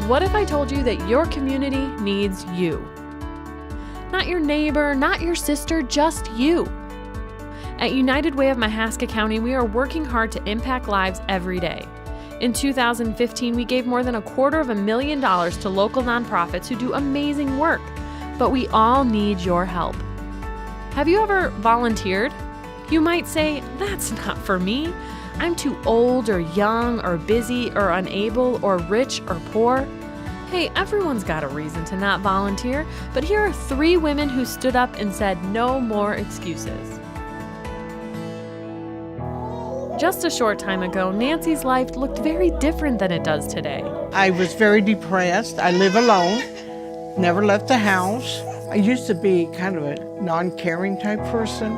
What if I told you that your community needs you? Not your neighbor, not your sister, just you. At United Way of Mahaska County, we are working hard to impact lives every day. In 2015, we gave more than $250,000 to local nonprofits who do amazing work, but we all need your help. Have you ever volunteered? You might say, that's not for me. I'm too old or young or busy or unable or rich or poor. Hey, everyone's got a reason to not volunteer, but here are 3 women who stood up and said no more excuses. Just a short time ago, Nancy's life looked very different than it does today. I was very depressed. I live alone, never left the house. I used to be kind of a non-caring type person,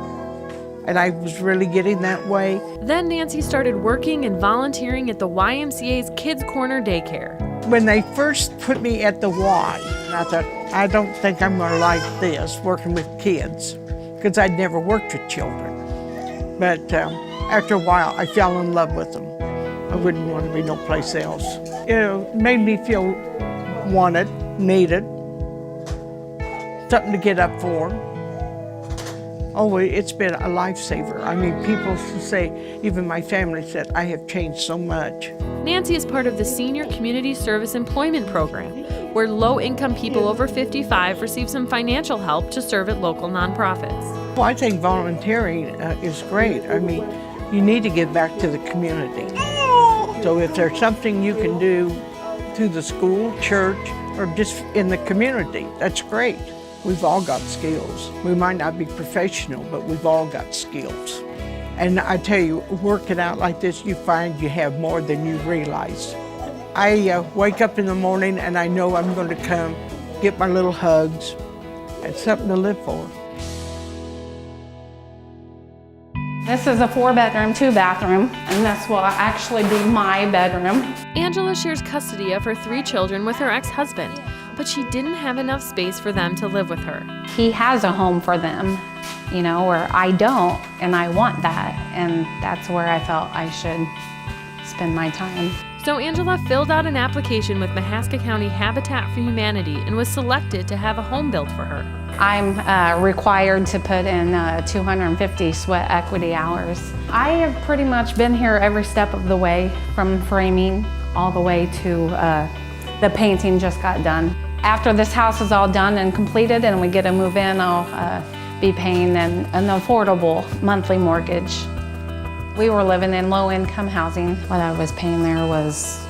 and I was really getting that way. Then Nancy started working and volunteering at the YMCA's Kids Corner Daycare. When they first put me at the Y, I thought, I don't think I'm going to like this, working with kids, because I'd never worked with children. But after a while, I fell in love with them. I wouldn't want to be no place else. It made me feel wanted, needed, something to get up for. Oh, it's been a lifesaver. I mean, people say, even my family said, I have changed so much. Nancy is part of the Senior Community Service Employment Program, where low-income people over 55 receive some financial help to serve at local nonprofits. Well, I think volunteering is great. I mean, you need to give back to the community. So if there's something you can do through the school, church, or just in the community, that's great. We've all got skills. We might not be professional, but we've all got skills. And I tell you, working out like this, you find you have more than you realize. I wake up in the morning and I know I'm going to come get my little hugs. It's something to live for. This is a 4-bedroom, 2-bathroom, and this will actually be my bedroom. Angela shares custody of her 3 children with her ex-husband, but she didn't have enough space for them to live with her. He has a home for them, you know, where I don't, and I want that, and that's where I felt I should spend my time. So Angela filled out an application with Mahaska County Habitat for Humanity and was selected to have a home built for her. I'm required to put in 250 sweat equity hours. I have pretty much been here every step of the way, from framing all the way to the painting just got done. After this house is all done and completed and we get to move in, I'll be paying an affordable monthly mortgage. We were living in low-income housing. What I was paying there was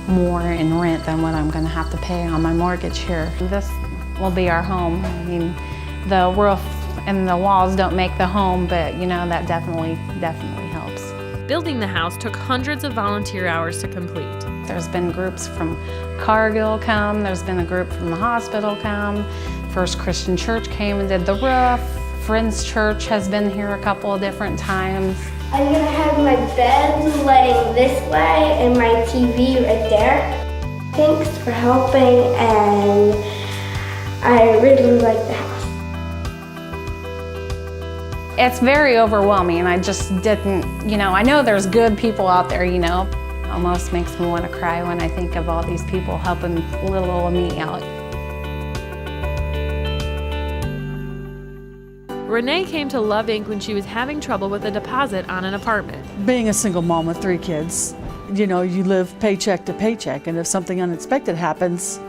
more in rent than what I'm going to have to pay on my mortgage here. This will be our home. I mean, the roof and the walls don't make the home, but you know, that definitely helps. Building the house took hundreds of volunteer hours to complete. There's been groups from Cargill come, there's been a group from the hospital come, First Christian Church came and did the roof, Friends Church has been here a couple of different times. I'm gonna have my bed laying this way and my TV right there. Thanks for helping, and I really like the house. It's very overwhelming. I just didn't, you know, I know there's good people out there, you know. Almost makes me want to cry when I think of all these people helping little old me out. Renee came to Love Inc. when she was having trouble with a deposit on an apartment. Being a single mom with 3 kids, you know, you live paycheck to paycheck, and if something unexpected happens,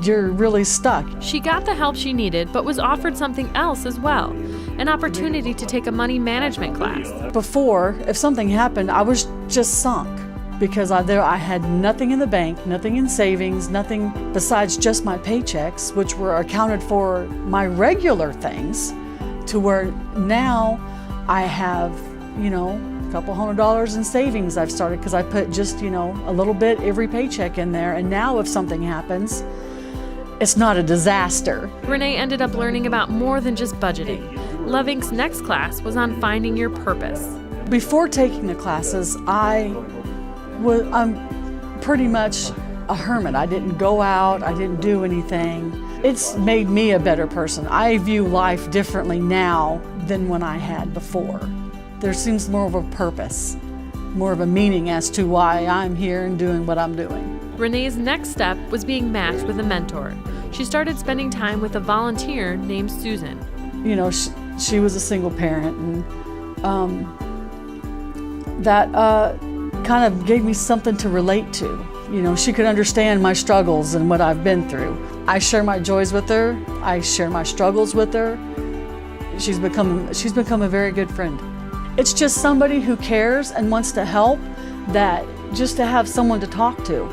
you're really stuck. She got the help she needed, but was offered something else as well, an opportunity to take a money management class. Before, if something happened, I was just sunk because I had nothing in the bank, nothing in savings, nothing besides just my paychecks, which were accounted for my regular things, to where now I have, you know, a couple $100 in savings I've started because I put just, you know, a little bit every paycheck in there, and now if something happens, it's not a disaster. Renee ended up learning about more than just budgeting. Love Inc.'s next class was on finding your purpose. Before taking the classes, I'm pretty much a hermit. I didn't go out, I didn't do anything. It's made me a better person. I view life differently now than when I had before. There seems more of a purpose, more of a meaning as to why I'm here and doing what I'm doing. Renee's next step was being matched with a mentor. She started spending time with a volunteer named Susan. You know, she was a single parent, and that kind of gave me something to relate to. You know, she could understand my struggles and what I've been through. I share my joys with her. I share my struggles with her. She's become a very good friend. It's just somebody who cares and wants to help, that just to have someone to talk to.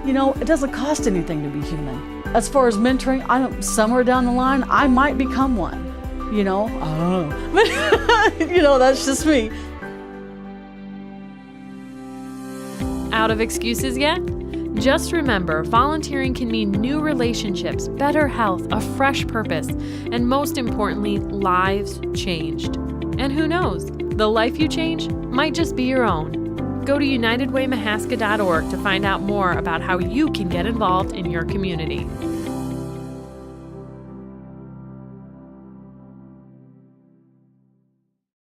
You know, it doesn't cost anything to be human. As far as mentoring, somewhere down the line, I might become one. You know, I don't know. But, you know, that's just me. Out of excuses yet? Just remember, volunteering can mean new relationships, better health, a fresh purpose, and most importantly, lives changed. And who knows, the life you change might just be your own. Go to unitedwaymahaska.org to find out more about how you can get involved in your community.